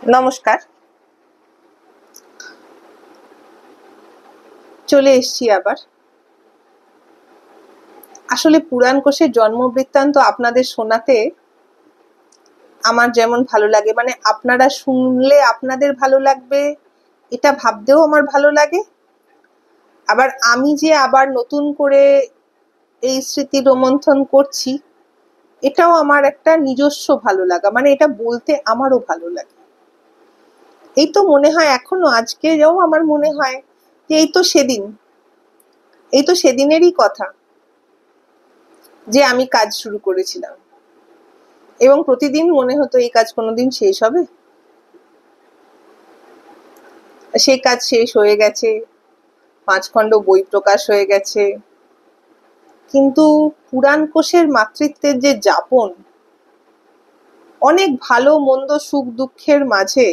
নমস্কার। চলে এসছি আবার। আসলে পুরাণ কোষের জন্ম বৃত্তান্ত আপনাদের শোনাতে আমার যেমন ভালো লাগে, মানে আপনারা শুনলে আপনাদের ভালো লাগবে এটা ভাবতেও আমার ভালো লাগে। আবার আমি যে আবার নতুন করে এই স্মৃতি রোমন্থন করছি, এটাও আমার একটা নিজস্ব ভালো লাগা, মানে এটা বলতে আমারও ভালো লাগে। এই তো মনে হয় এখনো আজকেও আমার মনে হয় যে এই তো সেদিনেরই কথা যে আমি কাজ শুরু করেছিলাম, এবং প্রতিদিন মনে হতো এই কাজ কোনোদিন শেষ হবে। সেই কাজ শেষ হয়ে গেছে, 5 খণ্ড বই প্রকাশ হয়ে গেছে, কিন্তু পুরাণ কোষের মাতৃত্বের যে যাপন, অনেক ভালো মন্দ সুখ দুঃখের মাঝে,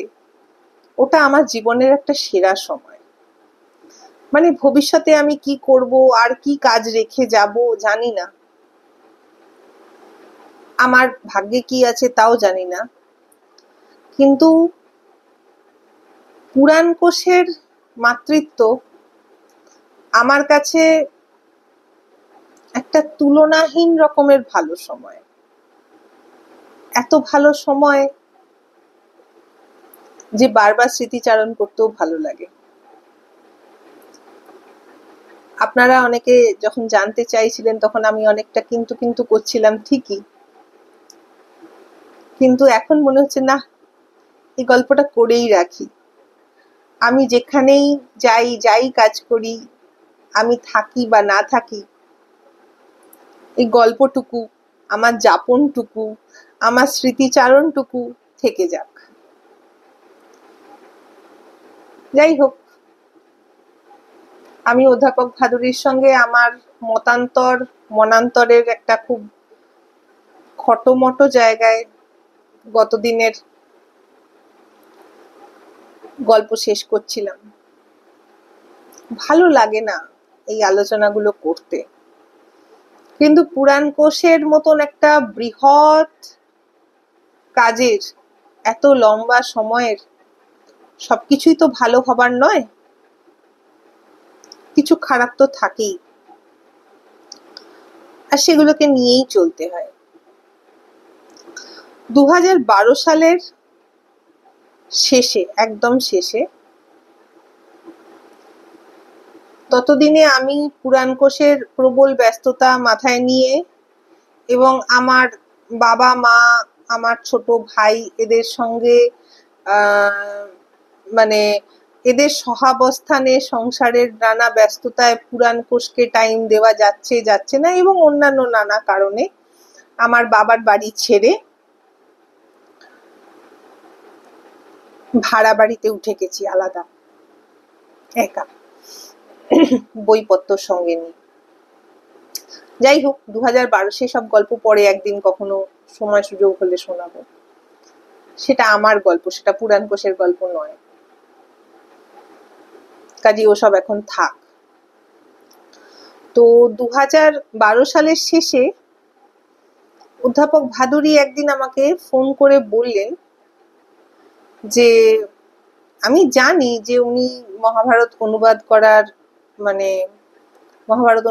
ওটা আমার জীবনের একটা সেরা সময়। মানে ভবিষ্যতে আমি কি করব আর কি কাজ রেখে যাব জানি না, আমার ভাগ্যে কি আছে তাও জানি না, কিন্তু পুরাণ কোষের মাতৃত্ব আমার কাছে একটা তুলনাহীন রকমের ভালো সময়। এত ভালো সময় যে বারবার স্মৃতিচারণ করতেও ভালো লাগে। আপনারা অনেকে যখন জানতে চাইছিলেন তখন আমি অনেকটা কিন্তু কিন্তু করছিলাম ঠিকই, কিন্তু এখন মনে হচ্ছে না, এই গল্পটা করেই রাখি। আমি যেখানেই যাই কাজ করি, আমি থাকি বা না থাকি, এই গল্পটুকু, আমার যাপনটুকু, আমার স্মৃতিচারণটুকু থেকে যাক। যাই হোক, আমি অধ্যাপক ভাদুরীর সঙ্গে আমার মনান্তরের একটা খুব খটোমটো জায়গায় গতদিনের গল্প শেষ করছিলাম। ভালো লাগে না এই আলোচনাগুলো করতে, কিন্তু পুরাণ কোষের মতন একটা বৃহৎ কাজের এত লম্বা সময়ের সবকিছুই তো ভালো হবার নয়, কিছু খারাপ তো থাকেই, আর সেগুলোকে নিয়েই চলতে হয়। 2012 সালের শেষে, একদম শেষে, ততদিনে আমি পুরাণ কোষের প্রবল ব্যস্ততা মাথায় নিয়ে এবং আমার বাবা মা, আমার ছোট ভাই, এদের সঙ্গে মানে এদের সহাবস্থানে সংসারের নানা ব্যস্ততায় পুরাণ কোষকে টাইম দেওয়া যাচ্ছে না, এবং অন্যান্য নানা কারণে আমার বাবার বাড়ি ছেড়ে ভাড়া বাড়িতে উঠে গেছি, আলাদা, একা, বইপত্র সঙ্গে নিয়ে। যাই হোক, 2012 সেসব গল্প পরে একদিন কখনো সময় সুযোগ হলে শোনাবো। সেটা আমার গল্প, সেটা পুরাণ কোষের গল্প নয়, কাজে ওসব এখন থাক। তো 2012 সালের শেষে অধ্যাপক ভাদুরী একদিন আমাকে ফোন করে বললেন যে আমি জানি যে উনি মহাভারত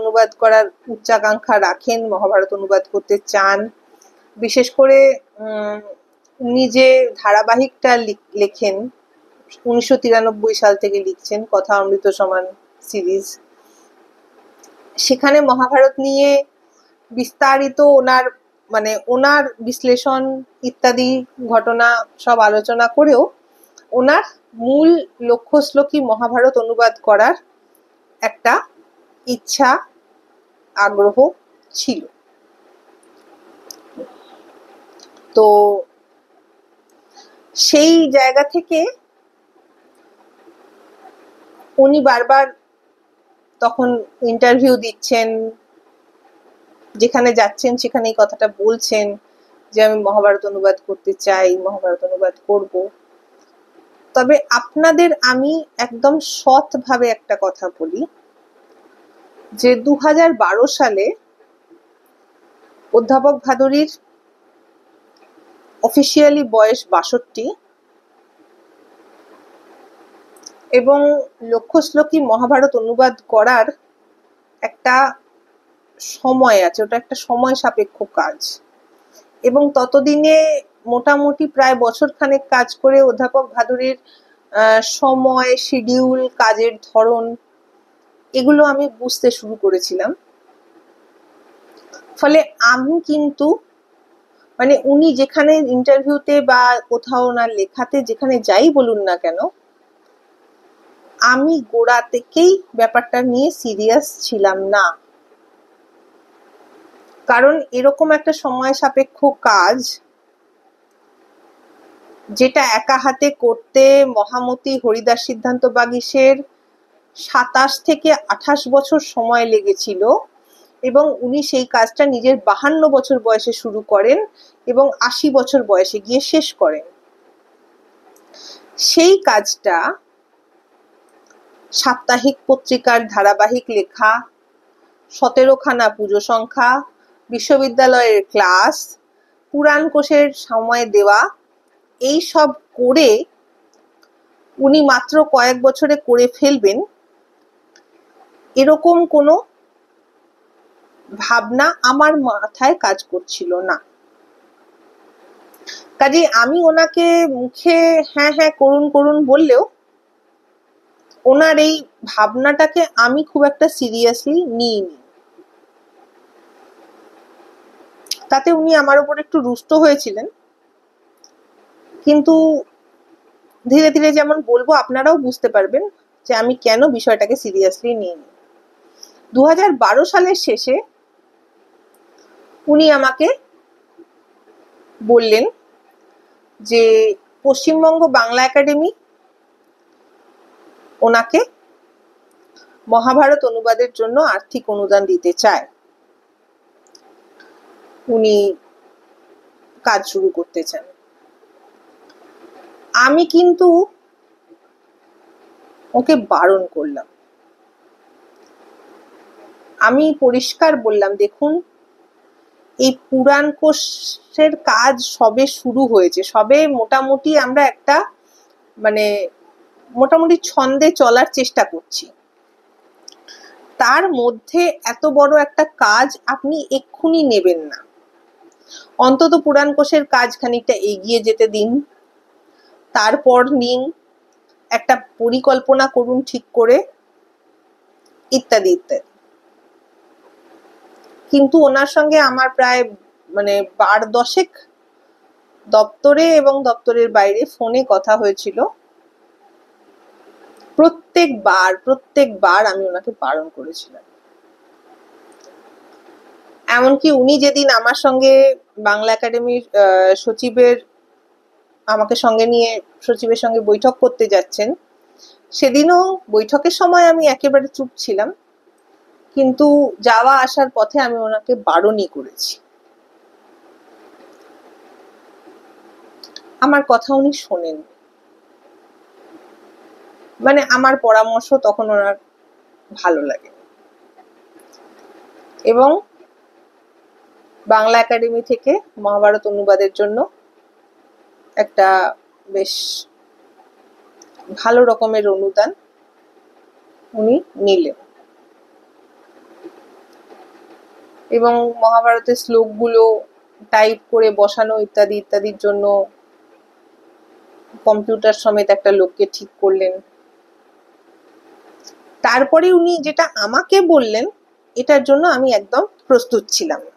অনুবাদ করার উচ্চাকাঙ্ক্ষা রাখেন, মহাভারত অনুবাদ করতে চান। বিশেষ করে উনি যে ধারাবাহিকটা লেখেন, 1993 সাল থেকে লিখছেন, কথা অমৃত সমান সিরিজ, সেখানে মহাভারত নিয়ে বিস্তারিত ওনার বিশ্লেষণ ইত্যাদি ঘটনা সব আলোচনা করেও ওনার মূল লক্ষ্যশ্লোকী মহাভারত অনুবাদ করার একটা ইচ্ছা, আগ্রহ ছিল। তো সেই জায়গা থেকে উনি বারবার তখন ইন্টারভিউ দিচ্ছেন, যেখানে যাচ্ছেন সেখানে এই কথাটা বলছেন যে আমি মহাভারত অনুবাদ করতে চাই, মহাভারত অনুবাদ করব। তবে আপনাদের আমি একদম সৎভাবে একটা কথা বলি যে 2012 সালে অধ্যাপক ভাদুরীর অফিসিয়ালি বয়স 62, এবং লক্ষ্যশ্লোকী মহাভারত অনুবাদ করার একটা সময় আছে, ওটা একটা সময় সাপেক্ষ কাজ। এবং ততদিনে মোটামুটি প্রায় বছর খানেক কাজ করে অধ্যাপক ভাদুরীর সময়, শিডিউল, কাজের ধরন এগুলো আমি বুঝতে শুরু করেছিলাম। ফলে আমি কিন্তু মানে উনি যেখানে ইন্টারভিউতে বা কোথাও ওনার লেখাতে যেখানে যাই বলুন না কেন, আমি গোড়া থেকেই ব্যাপারটা নিয়ে সিরিয়াস ছিলাম না। কারণ এরকম একটা সময় সাপেক্ষ কাজ, যেটা একা হাতে করতে মহামতি হরিদাস সিদ্ধান্ত বাগীশের ২৭ থেকে ২৮ বছর সময় লেগেছিল, এবং উনি সেই কাজটা নিজের ৫২ বছর বয়সে শুরু করেন এবং ৮০ বছর বয়সে গিয়ে শেষ করেন। সেই কাজটা সাপ্তাহিক পত্রিকার ধারাবাহিক লেখা, ১৭খানা পুজো সংখ্যা, বিশ্ববিদ্যালয়ের ক্লাস, পুরাণ কোষের সময় দেওয়া, এই সব করে উনি মাত্র কয়েক বছরে করে ফেলবেন এরকম কোনো ভাবনা আমার মাথায় কাজ করছিল না। কাজে আমি ওনাকে মুখে হ্যাঁ হ্যাঁ করুন করুন বললেও ওনার এই ভাবনাটাকে আমি খুব একটা সিরিয়াসলি নিইনি। তাতে উনি আমার উপর একটু রুষ্ট হয়েছিলেন, কিন্তু ধীরে ধীরে যেমন বলবো আপনারাও বুঝতে পারবেন যে আমি কেন বিষয়টাকে সিরিয়াসলি নিইনি। ২০১২ সালের শেষে উনি আমাকে বললেন যে পশ্চিমবঙ্গ বাংলা একাডেমি ওনাকে মহাভারত অনুবাদের জন্য আর্থিক অনুদান দিতে চায়, উনি কাজ শুরু করতে চান। আমি কিন্তু ওকে বারণ করলাম। আমি পরিষ্কার বললাম, দেখুন এই পুরাণ কোষের কাজ সবে শুরু হয়েছে, সবে মোটামুটি আমরা একটা মানে মোটামুটি ছন্দে চলার চেষ্টা করছি, তার মধ্যে এত বড় একটা কাজ আপনি এক্ষুনি নেবেন না। অন্তত পুরাণ কোষের কাজ খানিকটা এগিয়ে যেতে দিন, তারপর নিন, একটা পরিকল্পনা করুন ঠিক করে, ইত্যাদি ইত্যাদি। কিন্তু ওনার সঙ্গে আমার প্রায় ১২ দপ্তরে এবং দপ্তরের বাইরে ফোনে কথা হয়েছিল। প্রত্যেকবার আমি ওনাকে বারণ করেছিলাম। এমনকি উনি যেদিন আমার সঙ্গে বাংলা একাডেমির সচিবের আমাকে সঙ্গে নিয়ে সচিবের সঙ্গে বৈঠক করতে যাচ্ছেন, সেদিনও বৈঠকের সময় আমি একেবারে চুপ ছিলাম, কিন্তু যাওয়া আসার পথে আমি ওনাকে বারণই করেছি। আমার কথা উনি শোনেন, আমার পরামর্শ তখন ওনার ভালো লাগে, এবং বাংলা একাডেমি থেকে মহাভারত অনুবাদের জন্য একটা বেশ ভালো রকমের অনুদান উনি নিলেন, এবং মহাভারতের শ্লোকগুলো টাইপ করে বসানো ইত্যাদি ইত্যাদির জন্য কম্পিউটার সমেত একটা লোককে ঠিক করলেন। তারপরে উনি যেটা আমাকে বললেন এটার জন্য আমি একদম প্রস্তুত ছিলাম না,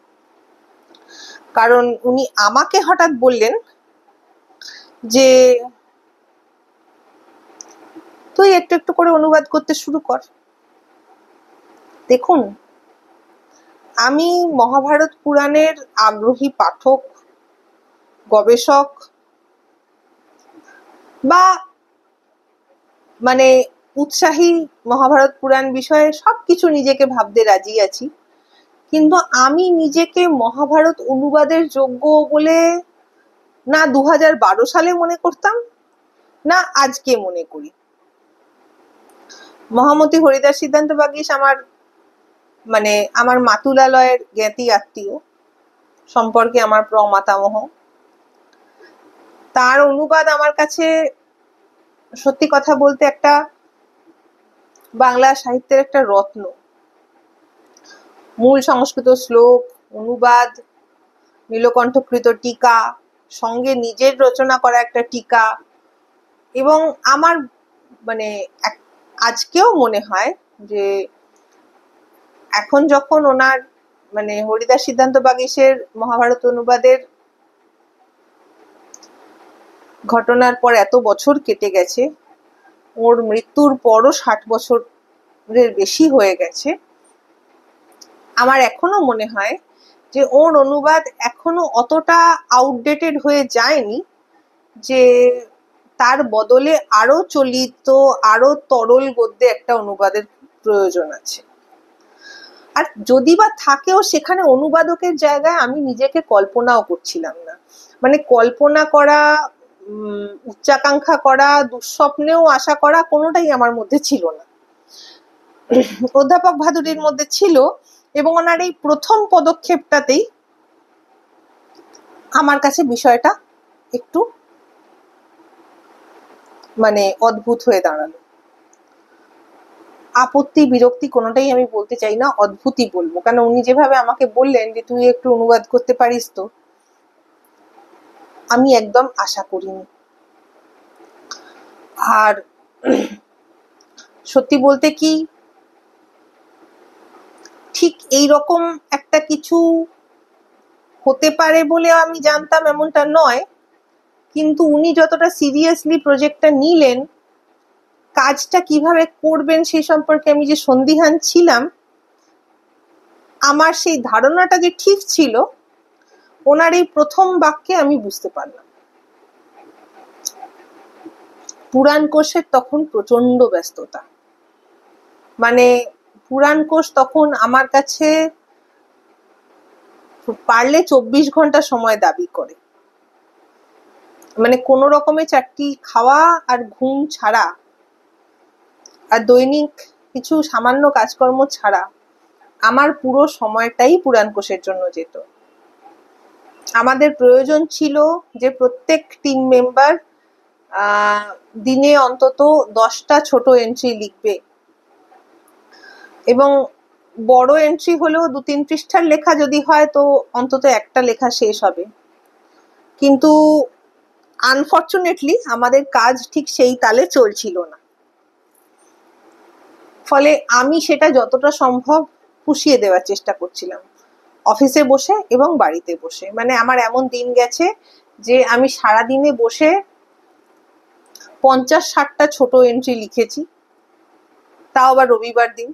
কারণ উনি আমাকে হঠাৎ বললেন যে তুই একটু একটু করে অনুবাদ করতে শুরু কর। দেখুন, আমি মহাভারত পুরাণের আগ্রহী পাঠক, গবেষক বা উৎসাহী মহাভারত পুরাণ বিষয়ে সবকিছু নিজেকে ভাবতে রাজি আছি, কিন্তু আমি নিজেকে মহাভারত অনুবাদের যোগ্য বলে না ২০১২ সালে মনে করতাম, না আজকে মনে করি। মহামতি হরিদাস সিদ্ধান্ত বাগীশ আমার মাতুলালয়ের জ্ঞাতি আত্মীয়, সম্পর্কে আমার প্রমাতামহ। তার অনুবাদ আমার কাছে সত্যি কথা বলতে একটা বাংলা সাহিত্যের একটা রত্ন। মূল সংস্কৃত শ্লোক, অনুবাদ, নীলকণ্ঠকৃত টিকা, সঙ্গে নিজের রচনা করা একটা টিকা। এবং আমার মানে আজকেও মনে হয় যে এখন যখন ওনার মানে হরিদাস সিদ্ধান্ত বাগীশের মহাভারত অনুবাদের ঘটনার পর এত বছর কেটে গেছে, ওর মৃত্যুর পরও 60 বছরের বেশি হয়ে গেছে, আমার এখনো মনে হয় যে ওর অনুবাদ এখনো অতটা আউটডেটেড হয়ে যায়নি, যে তার বদলে আরো চলিত, আরো তরল গদ্যে একটা অনুবাদের প্রয়োজন আছে। আর যদি বা থাকেও, সেখানে অনুবাদকের জায়গায় আমি নিজেকে কল্পনাও করছিলাম না। মানে কল্পনা করা, উচ্চাকাঙ্ক্ষা করা, দুঃস্বপ্নেও আশা করা, কোনোটাই আমার মধ্যে ছিল না। অধ্যাপক ভাদুড়ির মধ্যে ছিল, এবং ওনার এই প্রথম পদক্ষেপটাতেই আমার কাছে বিষয়টা একটু মানে অদ্ভুত হয়ে দাঁড়ালো। আপত্তি, বিরক্তি কোনোটাই আমি বলতে চাই না, অদ্ভুতই বলবো। কারণ উনি যেভাবে আমাকে বললেন যে তুই একটু অনুবাদ করতে পারিস তো, আমি একদম আশা করিনি। আর সত্যি বলতে কি, ঠিক এইরকম একটা কিছু হতে পারে বলে আমি জানতাম এমনটা নয়, কিন্তু উনি যতটা সিরিয়াসলি প্রজেক্টটা নিলেন, কাজটা কিভাবে করবেন সেই সম্পর্কে আমি যে সন্দিহান ছিলাম, আমার সেই ধারণাটা যে ঠিক ছিল, ওনার এই প্রথম বাক্যে আমি বুঝতে পারলাম। পুরাণ কোষের তখন প্রচন্ড ব্যস্ততা, মানে পুরাণ কোষ তখন আমার কাছে পারলে 24 ঘন্টা সময় দাবি করে। মানে কোনো রকমে চারটি খাওয়া আর ঘুম ছাড়া, আর দৈনিক কিছু সামান্য কাজকর্ম ছাড়া আমার পুরো সময়টাই পুরাণ কোষের জন্য যেত। আমাদের প্রয়োজন ছিল যে প্রত্যেক টিম মেম্বার দিনে অন্তত 10টা ছোট এন্ট্রি লিখবে, এবং বড় এন্ট্রি হলেও 2-3 পৃষ্ঠার লেখা যদি হয় তো অন্তত একটা লেখা শেষ হবে। কিন্তু আনফর্চুনেটলি আমাদের কাজ ঠিক সেই তালে চলছিল না। ফলে আমি সেটা যতটা সম্ভব পুষিয়ে দেওয়ার চেষ্টা করছিলাম, অফিসে বসে এবং বাড়িতে বসে। মানে আমার এমন দিন গেছে যে আমি সারাদিনে বসে 50-60টা ছোট এন্ট্রি লিখেছি, তাও আবার রবিবার দিন।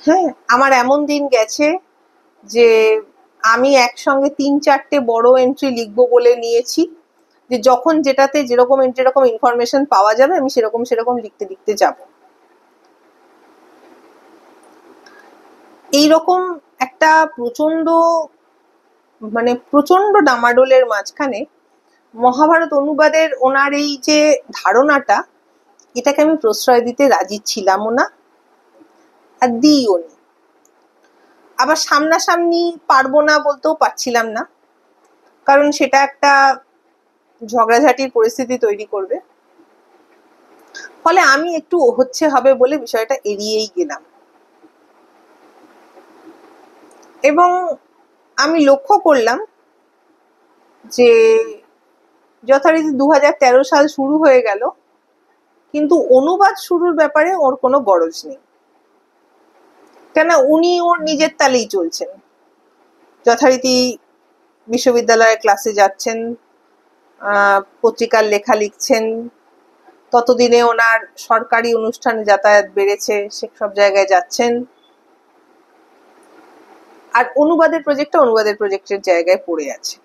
হ্যাঁ, আমার এমন দিন গেছে যে আমি একসঙ্গে 3-4টে বড় এন্ট্রি লিখবো বলে নিয়েছি, যে যখন যেটাতে যেরকম ইনফরমেশন পাওয়া যাবে আমি সেরকম লিখতে লিখতে যাব। এইরকম একটা প্রচন্ড ডামাডোলের মাঝখানে মহাভারত অনুবাদের ওনার এই যে ধারণাটা, এটাকে আমি প্রশ্রয় দিতে রাজি ছিলামও না, আর দিইও নি। আবার সামনাসামনি পারবো না বলতেও পারছিলাম না, কারণ সেটা একটা ঝগড়াঝাটির পরিস্থিতি তৈরি করবে। ফলে আমি একটু হবে বলে বিষয়টা এড়িয়েই গেলাম। এবং আমি লক্ষ্য করলাম যে যথারীতি 2013 সাল শুরু হয়ে গেল, কিন্তু অনুবাদ শুরুর ব্যাপারে ওর কোনো গরজ নেই। কেন, উনি ওর নিজের তালেই চলছেন, যথারীতি বিশ্ববিদ্যালয়ের ক্লাসে যাচ্ছেন, পত্রিকার লেখা লিখছেন। ততদিনে ওনার সরকারি অনুষ্ঠানে যাতায়াত বেড়েছে, সেসব জায়গায় যাচ্ছেন। আর অনুবাদের প্রজেক্টের জায়গায় পড়ে আছে।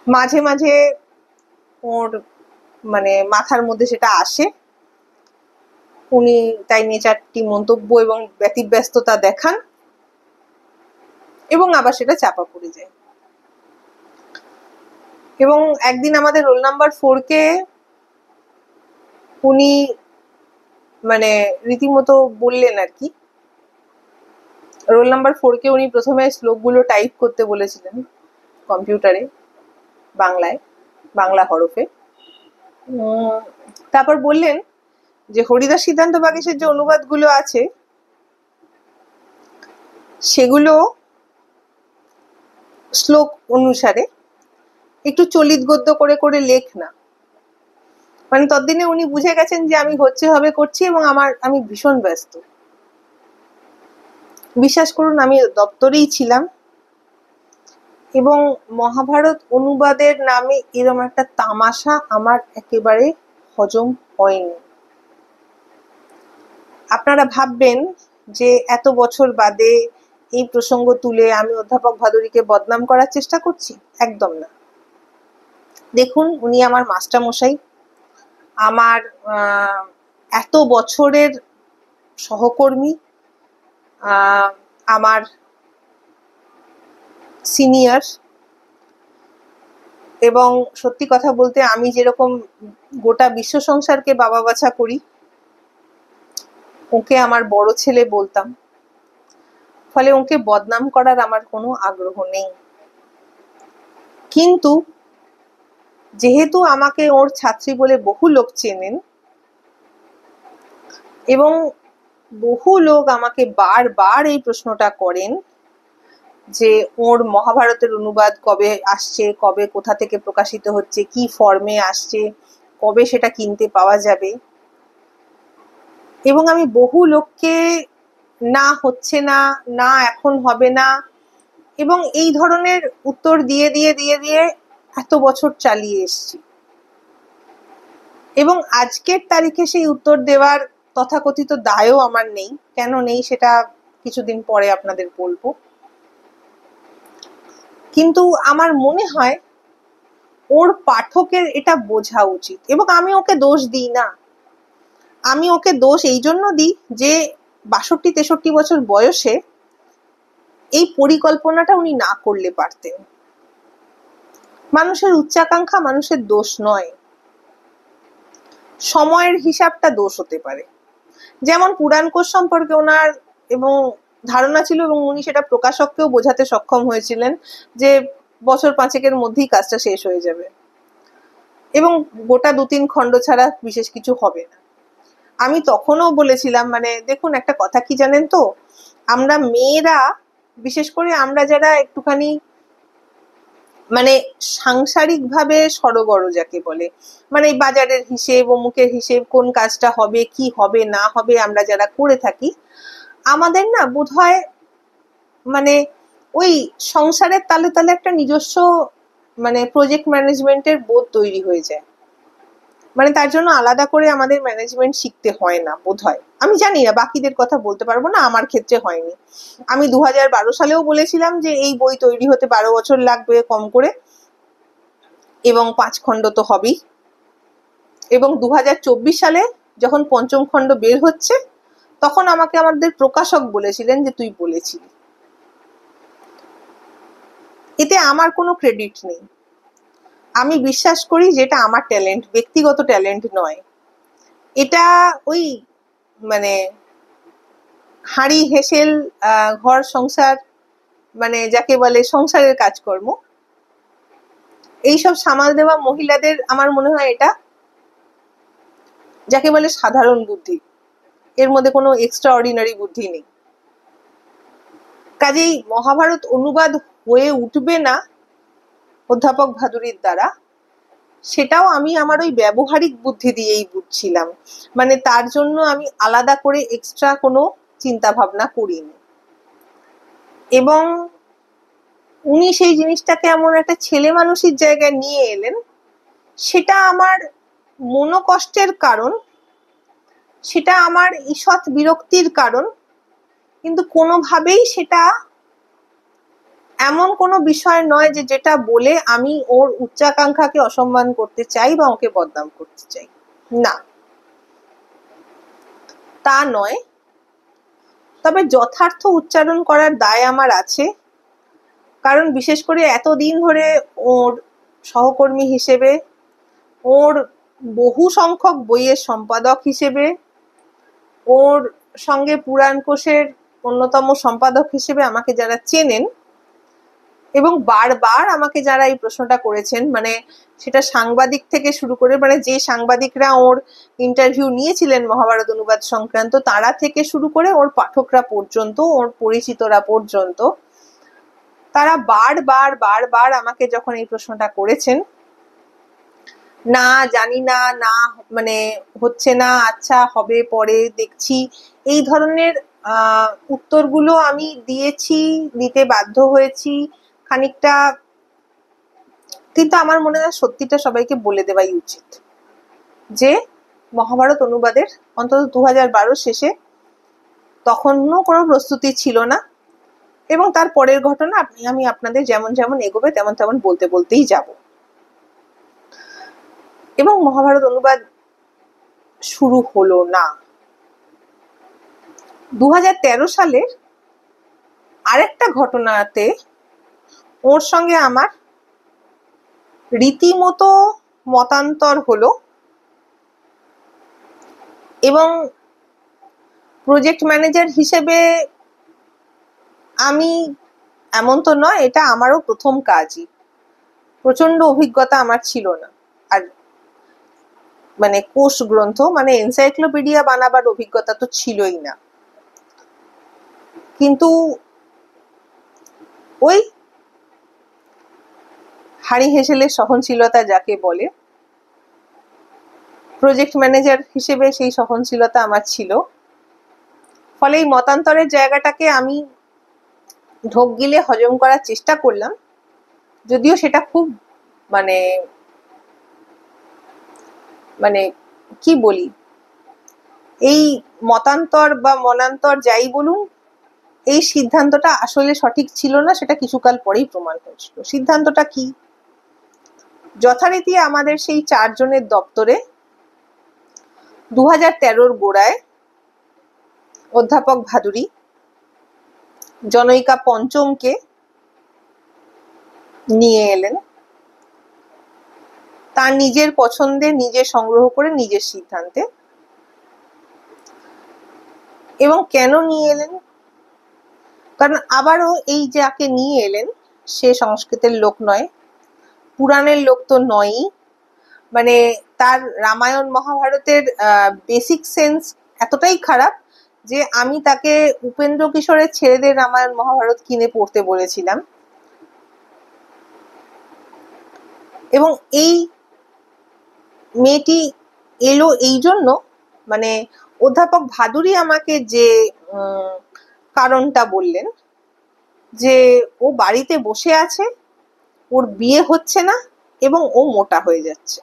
মাঝে মাঝে ওর মানে মাথার মধ্যে সেটা আসে, উনি তাই নিয়ে 4টি মন্তব্য এবং ব্যতিব্যস্ততা দেখান, এবং আবার সেটা চাপা পড়ে যায়। এবং একদিন আমাদের রোল নাম্বার 4-কে উনি মানে রীতিমতো বললেন আর কি। রোল নাম্বার 4-কে উনি প্রথমে শ্লোকগুলো টাইপ করতে বলেছিলেন কম্পিউটারে, বাংলা হরফে। তারপর বললেন যে হরিদাস সিদ্ধান্ত বাগীশের যে অনুবাদগুলো আছে সেগুলো শ্লোক অনুসারে একটু চলিত গদ্য করে করে লেখ না। মানে ততদিনে উনি বুঝে গেছেন যে আমি হচ্ছে হবে করছি এবং আমি ভীষণ ব্যস্ত। বিশ্বাস করুন আমি দপ্তরেই ছিলাম এবং মহাভারত অনুবাদের নামে এরম একটা তামাশা আমার একেবারে হজম হয়নি। আপনারা ভাববেন যে এত বছর বাদে এই প্রসঙ্গ তুলে আমি অধ্যাপক ভাদুরীকে বদনাম করার চেষ্টা করছি, একদম না। দেখুন, উনি আমার মাস্টার মশাই, আমার এত বছরের সহকর্মী, আমার সিনিয়র, এবং সত্যি কথা বলতে আমি যেরকম গোটা বিশ্ব সংসারকে বাবা বাছা করি, ওকে আমার বড় ছেলে বলতাম। ফলে ওকে বদনাম করার আমার কোনো আগ্রহ নেই। কিন্তু যেহেতু আমাকে ওর ছাত্রী বলে বহু লোক চেনেন এবং বহু লোক আমাকে বারবার এই প্রশ্নটা করেন যে ওর মহাভারতের অনুবাদ কবে আসছে, কবে কোথা থেকে প্রকাশিত হচ্ছে, কি ফর্মে আসছে, কবে সেটা কিনতে পাওয়া যাবে, এবং আমি বহু লোককে না হচ্ছে না, না এখন হবে না, এবং এই ধরনের উত্তর দিয়ে দিয়ে দিয়ে দিয়ে এত বছর চালিয়ে এসছি। এবং আজকের তারিখে সেই উত্তর দেওয়ার তথাকথিত দায়ও আমার নেই। কেন নেই সেটা কিছুদিন পরে আপনাদের বলবো। কিন্তু আমার মনে হয় ওর পাঠকের এটা বোঝা উচিত, এবং আমি ওকে দোষ দিই না। আমি ওকে দোষ এই জন্য দিই যে 62-63 বছর বয়সে এই পরিকল্পনাটা উনি না করলে পারতেন। মানুষের উচ্চাকাঙ্ক্ষা মানুষের দোষ নয়, সময়ের হিসাবটা দোষ হতে পারে। যেমন পুরাণ কোষ সম্পর্কে ওনার এবং ধারণা ছিল এবং উনি সেটা প্রকাশককেও বোঝাতে সক্ষম হয়েছিলেন যে বছর 5-এর মধ্যেই কাজটা শেষ হয়ে যাবে এবং গোটা 2-3 খণ্ড ছাড়া বিশেষ কিছু হবে না। আমি তখনও বলেছিলাম, মানে দেখুন একটা কথা কি জানেন তো, আমরা মেয়েরা, বিশেষ করে আমরা যারা একটুখানি মানে সাংসারিক ভাবে সড়গড় যাকে বলে, মানে বাজারের হিসেব, অমুকের হিসেব, কোন কাজটা হবে কি হবে না হবে, আমরা যারা করে থাকি, আমাদের না বোধহয় মানে ওই সংসারের তালে তালে একটা নিজস্ব মানে প্রজেক্ট ম্যানেজমেন্টের বোধ তৈরি হয়ে যায়। মানে তার জন্য আলাদা করে আমাদের ম্যানেজমেন্ট শিখতে হয় না বোধহয়। আমি জানি না, বাকিদের কথা বলতে পারবো না, আমার ক্ষেত্রে হয়নি। আমি 2012 সালেও বলেছিলাম যে এই বই তৈরি হতে 12 বছর লাগবে কম করে, এবং 5 খণ্ড তো হবেই। এবং 2024 সালে যখন 5ম খণ্ড বের হচ্ছে তখন আমাকে আমাদের প্রকাশক বলেছিলেন যে তুই বলেছিলি। এতে আমার কোনো ক্রেডিট নেই। আমি বিশ্বাস করি যেটা আমার ট্যালেন্ট, ব্যক্তিগত ট্যালেন্ট নয়। এটা ওই মানে হাঁড়ি হেসেল, ঘর সংসার, মানে যাকে বলে সংসারের কাজকর্ম, এইসব সামাল দেওয়া মহিলাদের আমার মনে হয় এটা যাকে বলে সাধারণ বুদ্ধি, এর মধ্যে কোনো এক্সট্রা অর্ডিনারি বুদ্ধি নেই। কাজেই মহাভারত অনুবাদ হয়ে উঠবে না অধ্যাপক ভাদুরীর দ্বারা, সেটাও আমি আমার ওই ব্যবহারিক বুদ্ধি দিয়েই বুঝছিলাম। মানে তার জন্য আমি আলাদা করে এক্সট্রা কোনো চিন্তা ভাবনা করিনি। এবং উনি সেই জিনিসটাকে এমন একটা ছেলে মানুষের জায়গায় নিয়ে এলেন, সেটা আমার মনোকষ্টের কারণ, সেটা আমার ঈষৎ বিরক্তির কারণ, কিন্তু কোনোভাবেই সেটা এমন কোনো বিষয় নয় যে যেটা বলে আমি ওর উচ্চাকাঙ্ক্ষাকে অসম্মান করতে চাই বা ওকে বদনাম করতে চাই, না, তা নয়। তবে যথার্থ উচ্চারণ করার দায় আমার আছে, কারণ বিশেষ করে এতদিন ধরে ওর সহকর্মী হিসেবে, ওর বহু সংখ্যক বইয়ের সম্পাদক হিসেবে, ওর সঙ্গে পুরাণ কোষের অন্যতম সম্পাদক হিসেবে আমাকে যারা চেনেন, এবং বারবার আমাকে যারা এই প্রশ্নটা করেছেন, মানে সেটা সাংবাদিক থেকে শুরু করে, মানে যে সাংবাদিকরা ওর ইন্টারভিউ নিয়েছিলেন মহাভারত অনুবাদ সংক্রান্ত, তারা থেকে শুরু করে ওর পাঠকরা পর্যন্ত, ওর পরিচিতরা পর্যন্ত, তারা বারবার বারবার আমাকে যখন এই প্রশ্নটা করেছেন, না জানি না, না মানে হচ্ছে না, আচ্ছা হবে পরে দেখছি, এই ধরনের উত্তরগুলো আমি দিয়েছি, দিতে বাধ্য হয়েছি খানিকটা। কিন্তু আমার মনে হয় সত্যিটা সবাইকে বলে দেওয়াই উচিত, যে মহাভারত অনুবাদের অন্তত 2012 শেষে তখনও কোনো প্রস্তুতি ছিল না, এবং তার পরের ঘটনা আমি আপনাদের যেমন যেমন এগোবে তেমন তেমন বলতে বলতেই যাব। এবং মহাভারত অনুবাদ শুরু হলো না। 2013 সালের আরেকটা ঘটনাতে ওর সঙ্গে আমার রীতিমতো মতান্তর হলো, এবং প্রজেক্ট ম্যানেজার হিসেবে আমি, এমন তো নয় এটা আমারও প্রথম কাজই, প্রচন্ড অভিজ্ঞতা আমার ছিল না, আর মানে কোষ গ্রন্থ মানে এনসাইক্লোপিডিয়া বানাবার অভিজ্ঞতা তো ছিলই না। কিন্তু ওই হাড়ি হেসেলের সহনশীলতা যাকে বলে, প্রজেক্ট ম্যানেজার হিসেবে সেই সহনশীলতা আমার ছিল। ফলে এই মতান্তরের জায়গাটাকে আমি ঢোক গিলে হজম করার চেষ্টা করলাম, যদিও সেটা খুব মানে মানে কি বলি, এই মতান্তর বা মনান্তর যাই বলুন, এই সিদ্ধান্তটা আসলে সঠিক ছিল না, সেটা কিছুকাল পরেই প্রমাণ হয়েছিল। সিদ্ধান্তটা কি? যথারীতি আমাদের সেই 4 জনের দপ্তরে 2013 গোড়ায় অধ্যাপক ভাদুরী জনৈকা পঞ্চমকে নিয়ে এলেন, তার নিজের পছন্দে, নিজে সংগ্রহ করে, নিজের সিদ্ধান্তে। এবং কেন নিয়ে এলেন? কারণ আবারও এই যাকে নিয়ে এলেন সে সংস্কৃতের লোক নয়, পুরাণের লোক তো নয়ই, মানে তার রামায়ণ মহাভারতের বেসিক সেন্স এতটাই খারাপ যে আমি তাকে উপেন্দ্র কিশোরের ছেলেদের রামায়ণ মহাভারত কিনে পড়তে বলেছিলাম। এবং এই মেয়েটি এলো এই জন্য, মানে অধ্যাপক ভাদুরী আমাকে যে কারণটা বললেন, যে ও বাড়িতে বসে আছে, ওর বিয়ে হচ্ছে না এবং ও মোটা হয়ে যাচ্ছে।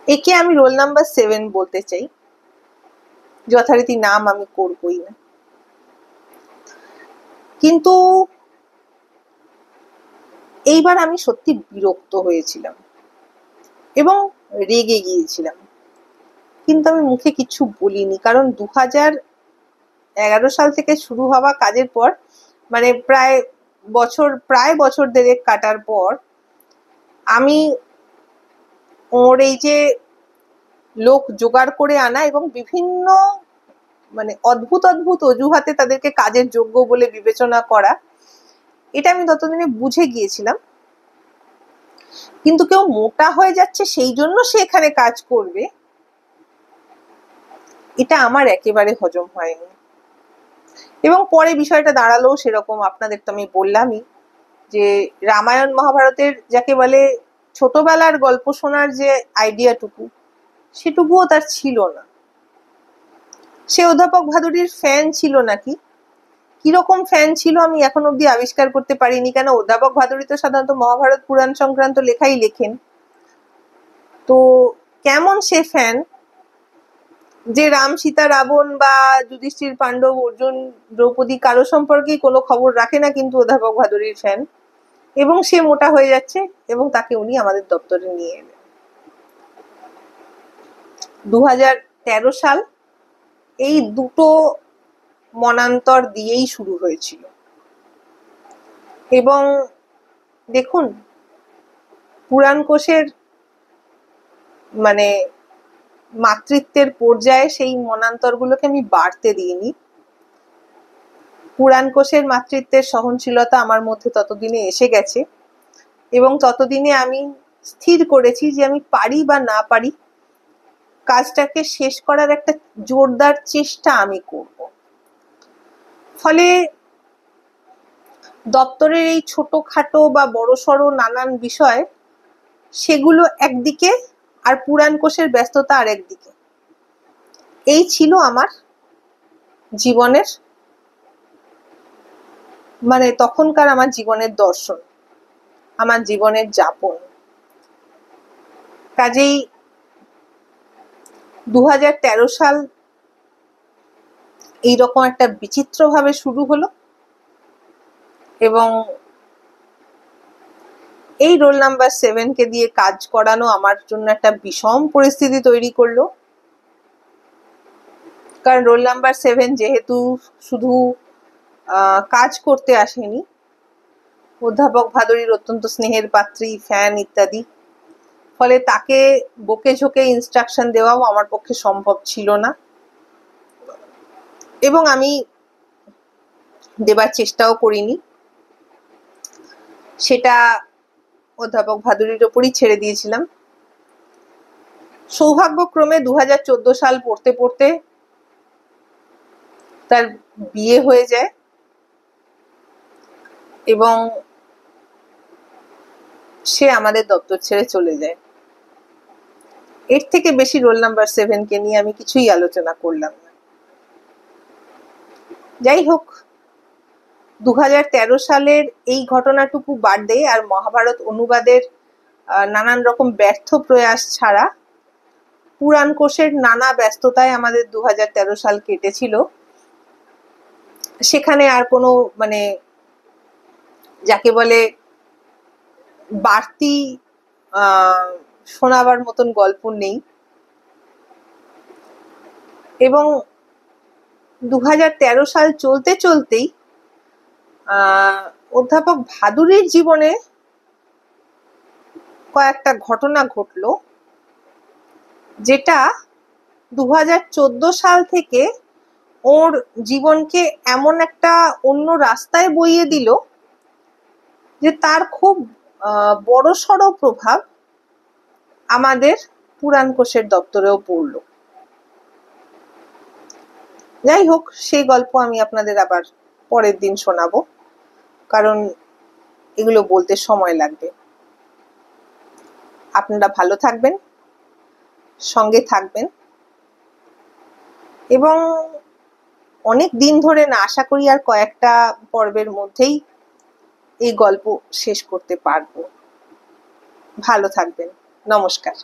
একে আমি রোল নাম্বার 7 বলতে চাই, যথারীতি নাম আমি করবই না। কিন্তু এইবার আমি সত্যি বিরক্ত হয়েছিলাম এবং রেগে গিয়েছিলাম, কিন্তু আমি মুখে কিছু বলিনি, কারণ 2011 সাল থেকে শুরু হওয়া কাজের পর, মানে প্রায় বছর দেড়েক কাটার পর, আমি ওর এই যে লোক জোগাড় করে আনা এবং বিভিন্ন মানে অদ্ভুত অদ্ভুত অজুহাতে তাদেরকে কাজের যোগ্য বলে বিবেচনা করা, এটা আমি ততদিনে বুঝে গিয়েছিলাম। কিন্তু কেউ মোটা হয়ে যাচ্ছে সেই জন্য সে এখানে কাজ করবে, এটা আমার একেবারে হজম হয়নি। এবং পরে বিষয়টা দাঁড়ালো সেরকম, আপনাদের তো আমি বললামই যে রামায়ণ মহাভারতের যাকে বলে ছোটবেলার গল্প শোনার যে আইডিয়াটুকু, সেটুকুও তার ছিল না। সে অধ্যাপক ভাদুরীর ফ্যান ছিল নাকি, কিরকম ফ্যান ছিল আমি এখন অব্দি আবিষ্কার করতে পারিনি, কেন অধ্যাপক ভাদুরী তো সাধারণত মহাভারত পুরাণ সংক্রান্ত লেখাই লেখেন। তো কেমন সে ফ্যান যে রাম সীতা রাবণ বা যুধিষ্ঠির পাণ্ডব অর্জুন দ্রৌপদী কারো সম্পর্কেই কোনো খবর রাখে না, কিন্তু অধ্যাপক ভাদুরীর ফ্যান, এবং সে মোটা হয়ে যাচ্ছে, এবং তাকে উনি আমাদের দপ্তরে নিয়ে এলেন। 2013 সাল এই দুটো মনান্তর দিয়েই শুরু হয়েছিল। এবং দেখুন, পুরাণ কোষের মানে মাতৃত্বের পর্যায়ে সেই মনান্তরগুলোকে আমি বাড়তে দিইনি। পুরাণ কোষের মাতৃত্বের সহনশীলতা আমার মধ্যে ততদিনে এসে গেছে, এবং ততদিনে আমি স্থির করেছি যে আমি পারি বা না পারি, কাজটাকে শেষ করার একটা জোরদার চেষ্টা আমি করব। ফলে দপ্তরের এই ছোটখাটো বা বড়সড় নানান বিষয়, সেগুলো একদিকে, আর পুরাণ কোষের ব্যস্ততা আর একদিকে। এই ছিল আমার জীবনের, মানে তখনকার আমার জীবনের দর্শন, আমার জীবনের যাপন। কাজেই 2013 সাল এইরকম একটা বিচিত্র ভাবে শুরু হলো, এবং এই রোল নাম্বার 7 কে দিয়ে কাজ করানো আমার জন্য একটা বিষম পরিস্থিতি তৈরি করলো। কারণ রোল নাম্বার 7 যেহেতু শুধু কাজ করতে আসেনি, অধ্যাপক ভাদুরীর অত্যন্ত স্নেহের পাত্রী, ফ্যান ইত্যাদি, ফলে তাকে বকে ঝোঁকে ইনস্ট্রাকশন দেওয়াও আমার পক্ষে সম্ভব ছিল না, এবং আমি দেবার চেষ্টাও করিনি। সেটা অধ্যাপক ভাদুরীর ওপরই ছেড়ে দিয়েছিলাম। সৌভাগ্যক্রমে 2014 সাল পড়তে পড়তে তার বিয়ে হয়ে যায়, এবং সে আমাদের দপ্তর ছেড়ে চলে যায়। এর থেকে বেশি রোল নাম্বার 7 কে নিয়ে আমি কিছুই আলোচনা করলাম না। যাই হোক, 2013 সালের এই ঘটনাটুকু বাদ দিয়ে আর মহাভারত অনুবাদের নানান রকম ব্যর্থ প্রয়াস ছাড়া পুরাণ কোষের নানা ব্যস্ততায় আমাদের 2013 সাল কেটেছিল। সেখানে আর কোনো, মানে যাকে বলে বাড়তি শোনাবার মতন গল্প নেই। এবং 2013 সাল চলতে চলতেই অধ্যাপক ভাদুরীর জীবনে কয়েকটা ঘটনা ঘটলো, যেটা 2014 সাল থেকে ওর জীবনকে এমন একটা অন্য রাস্তায় বইয়ে দিল যে তার খুব বড়সড় প্রভাব আমাদের পুরাণ কোষের দপ্তরেও পড়ল। যাই হোক, সেই গল্প আমি আপনাদের আবার পরের দিন শোনাবো, কারণ এগুলো বলতে সময় লাগবে। আপনারা ভালো থাকবেন, সঙ্গে থাকবেন, এবং অনেক দিন ধরে না, আশা করি আর কয়েকটা পর্বের মধ্যেই এই গল্প শেষ করতে পারবো। ভালো থাকবেন, নমস্কার।